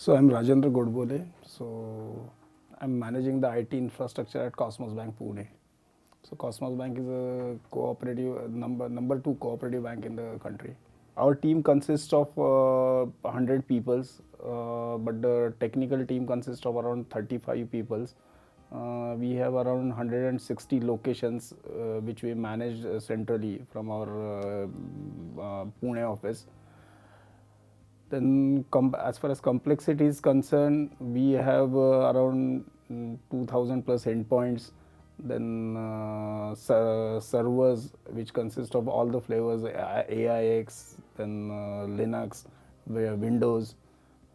So I'm Rajendra Godbole. So I'm managing the IT infrastructure at Cosmos Bank Pune. So Cosmos Bank is a cooperative number two cooperative bank in the country. Our team consists of 100 peoples, but the technical team consists of around 35 peoples. We have around 160 locations which we manage centrally from our Pune office. Then as far as complexity is concerned, we have around 2000 plus endpoints, then servers which consist of all the flavors, AIX, then Linux, Windows,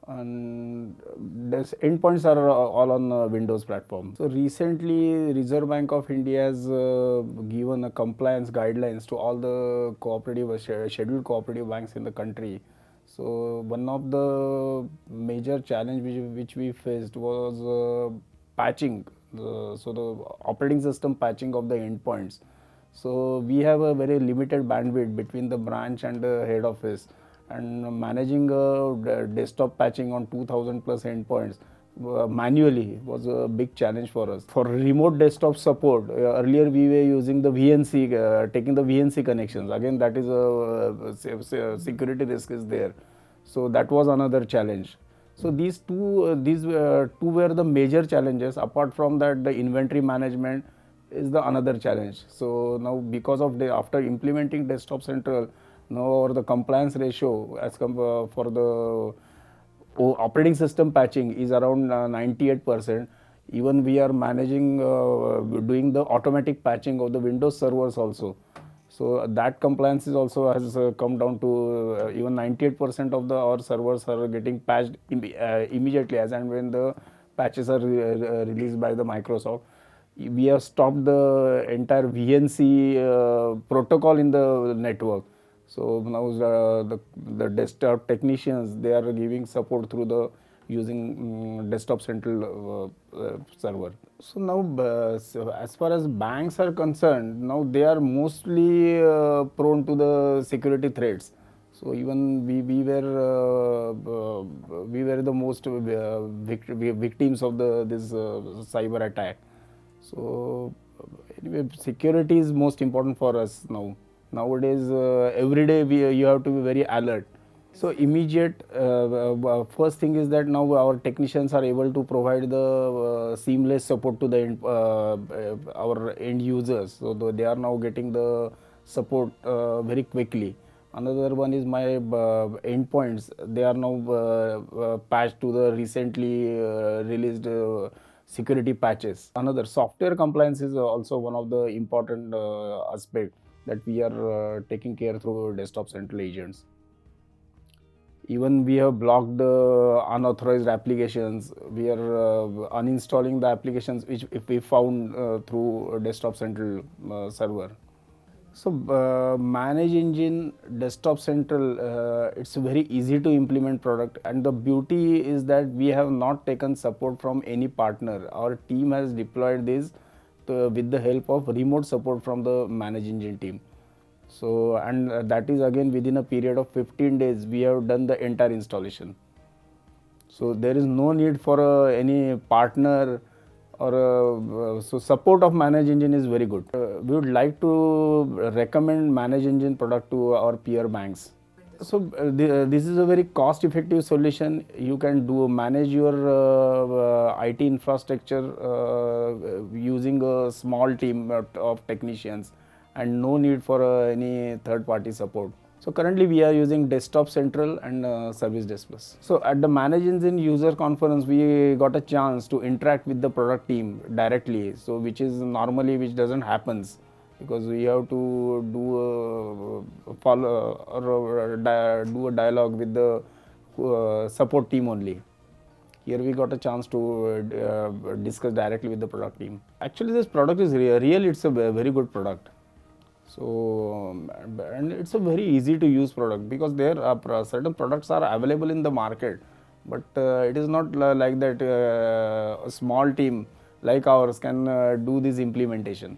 and this endpoints are all on Windows platform. So recently Reserve Bank of India has given a compliance guidelines to all the scheduled cooperative banks in the country. So one of the major challenge which we faced was patching, so the operating system patching of the endpoints. So we have a very limited bandwidth between the branch and the head office, and managing desktop patching on 2000 plus endpoints manually was a big challenge for us. For remote desktop support, earlier we were using the VNC, taking the VNC connections. Again, that is a security risk is there. So that was another challenge. So these two were the major challenges. Apart from that, the inventory management is the another challenge. So now because of after implementing Desktop Central, now the compliance ratio for the operating system patching is around 98%. Even we are managing doing the automatic patching of the Windows servers also. So that compliance is also has come down to even 98% of our servers are getting patched immediately as and when the patches are released by the Microsoft. We have stopped the entire VNC protocol in the network. So now the desktop technicians, they are giving support through the using Desktop Central server. So now so as far as banks are concerned, now they are mostly prone to the security threats. So even we were the most victims of this cyber attack. So anyway, security is most important for us now. Nowadays, every day you have to be very alert. So immediate first thing is that now our technicians are able to provide the seamless support to the our end users. So they are now getting the support very quickly. Another one is my endpoints. They are now patched to the recently released security patches. Another software compliance is also one of the important aspect that we are taking care through Desktop Central agents. Even we have blocked the unauthorized applications. We are uninstalling the applications which if we found through Desktop Central server. So Manage Engine Desktop Central, it's a very easy to implement product, and the beauty is that we have not taken support from any partner. Our team has deployed this with the help of remote support from the Manage Engine team. So and that is again within a period of 15 days we have done the entire installation. So there is no need for any partner or so support of Manage Engine is very good. We would like to recommend Manage Engine product to our peer banks. So this is a very cost effective solution. You can manage your IT infrastructure using a small team of technicians and no need for any third party support. So currently we are using Desktop Central and Service Desk Plus. So at the Manage Engine user conference, we got a chance to interact with the product team directly. So which doesn't happens, because we have to do a dialogue with the support team only. Here we got a chance to discuss directly with the product team. Actually, this product is real. It's a very good product. So and it's a very easy to use product, because there are certain products are available in the market, but it is not like that a small team like ours can do this implementation.